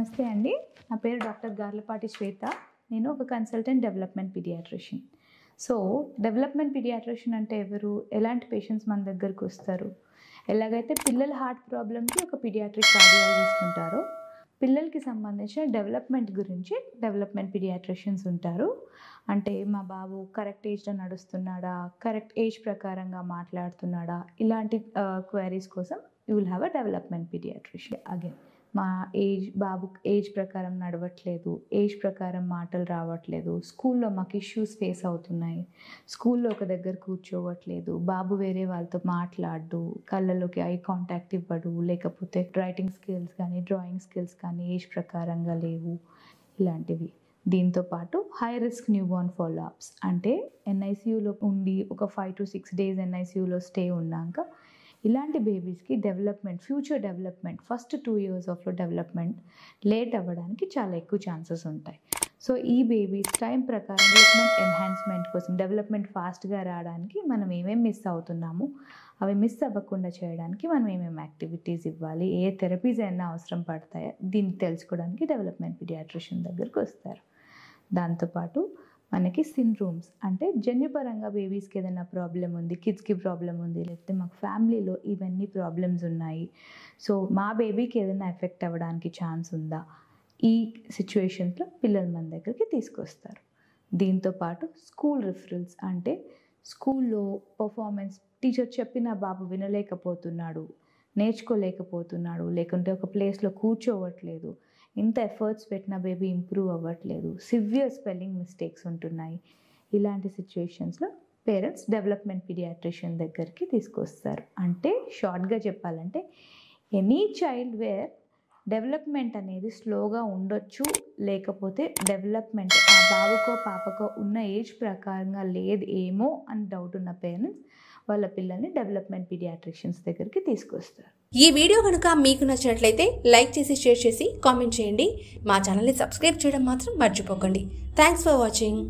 నమస్తే అండి. నా పేరు డాక్టర్ గార్లపాటి శ్వేత. నేను ఒక consultant development paediatrician. So development paediatrician అంటే ఎవరు? ఎలాంటి పేషెంట్స్ మన దగ్గరకు వస్తారు? ఎలాగైతే పిల్లల హార్ట్ ప్రాబ్లమ్కి ఒక పీడియాట్రిక్ కార్డియాలజిస్ట్ ఉంటారో, పిల్లలకి సంబంధించిన డెవలప్మెంట్ గురించి డెవలప్మెంట్ పీడియాట్రిషియన్స్ ఉంటారు. అంటే మా బాబు కరెక్ట్ ఏజ్లో నడుస్తున్నాడా, కరెక్ట్ ఏజ్ ప్రకారంగా మాట్లాడుతున్నాడా, ఇలాంటి క్వైరీస్ కోసం you will have a development paediatrician. Again మా బాబు ఏజ్ ప్రకారం నడవట్లేదు, ఏజ్ ప్రకారం మాటలు రావట్లేదు, స్కూల్లో మాకు ఇష్యూస్ ఫేస్ అవుతున్నాయి, స్కూల్లో ఒక దగ్గర కూర్చోవట్లేదు, బాబు వేరే వాళ్ళతో మాట్లాడు, కళ్ళలోకి ఐ కాంటాక్ట్ ఇవ్వడు, లేకపోతే రైటింగ్ స్కిల్స్ కానీ డ్రాయింగ్ స్కిల్స్ కానీ ఏజ్ ప్రకారంగా లేవు, ఇలాంటివి. దీంతోపాటు హై రిస్క్ న్యూబార్న్ ఫాలోఅప్స్ అంటే ఎన్ఐసియూలో ఉండి ఒక 5 to 6 days ఎన్ఐసియూలో స్టే ఉన్నాక ఇలాంటి బేబీస్కి development, future development, first 2 years of development late అవ్వడానికి చాలా ఎక్కువ ఛాన్సెస్ ఉంటాయి. సో ఈ బేబీస్ టైం ప్రకారం డెవలప్మెంట్ ఎన్హాన్స్మెంట్ కోసం, డెవలప్మెంట్ ఫాస్ట్గా రావడానికి మనం ఏమేమి మిస్ అవుతున్నాము, అవి మిస్ అవ్వకుండా చేయడానికి మనం ఏమేమి యాక్టివిటీస్ ఇవ్వాలి, ఏ థెరపీస్ అయినా అవసరం పడతాయో దీన్ని తెలుసుకోవడానికి డెవలప్మెంట్ పీడియాట్రిషియన్ దగ్గరికి వస్తారు. దాంతోపాటు మనకి సిండ్రోమ్స్ అంటే జన్యుపరంగా బేబీస్కి ఏదైనా ప్రాబ్లం ఉంది, కిడ్స్కి ప్రాబ్లం ఉంది, లేకపోతే మాకు ఫ్యామిలీలో ఇవన్నీ ప్రాబ్లమ్స్ ఉన్నాయి, సో మా బేబీకి ఏదైనా ఎఫెక్ట్ అవ్వడానికి ఛాన్స్ ఉందా, ఈ సిచ్యువేషన్స్లో పిల్లలు మన దగ్గరికి తీసుకొస్తారు. దీంతోపాటు స్కూల్ రిఫరల్స్ అంటే స్కూల్లో పర్ఫార్మెన్స్, టీచర్ చెప్పిన బాబు వినలేకపోతున్నాడు, నేర్చుకోలేకపోతున్నాడు, లేకుంటే ఒక ప్లేస్లో కూర్చోవట్లేదు, ఇంత ఎఫర్ట్స్ పెట్టిన బేబీ ఇంప్రూవ్ అవ్వట్లేదు, సివియర్ స్పెల్లింగ్ మిస్టేక్స్ ఉంటున్నాయి, ఇలాంటి సిచ్యువేషన్స్లో పేరెంట్స్ డెవలప్మెంట్ పీడియాట్రిషియన్ దగ్గరికి తీసుకొస్తారు. అంటే షార్ట్గా చెప్పాలంటే ఎనీ చైల్డ్ వేర్ డెవలప్మెంట్ అనేది స్లోగా ఉండొచ్చు, లేకపోతే డెవలప్మెంట్ ఆ బాబుకో పాపకో ఉన్న ఏజ్ ప్రకారంగా లేదు ఏమో అని డౌట్ ఉన్న పేరెంట్స్ వాళ్ళ పిల్లల్ని డెవలప్మెంట్ పీడియాట్రిషియన్స్ దగ్గరికి తీసుకొస్తారు. ఈ వీడియో కనుక మీకు నచ్చినట్లయితే లైక్ చేసి, షేర్ చేసి, కామెంట్ చేయండి. మా ఛానల్ని సబ్స్క్రైబ్ చేయడం మాత్రం మర్చిపోకండి. Thanks for watching.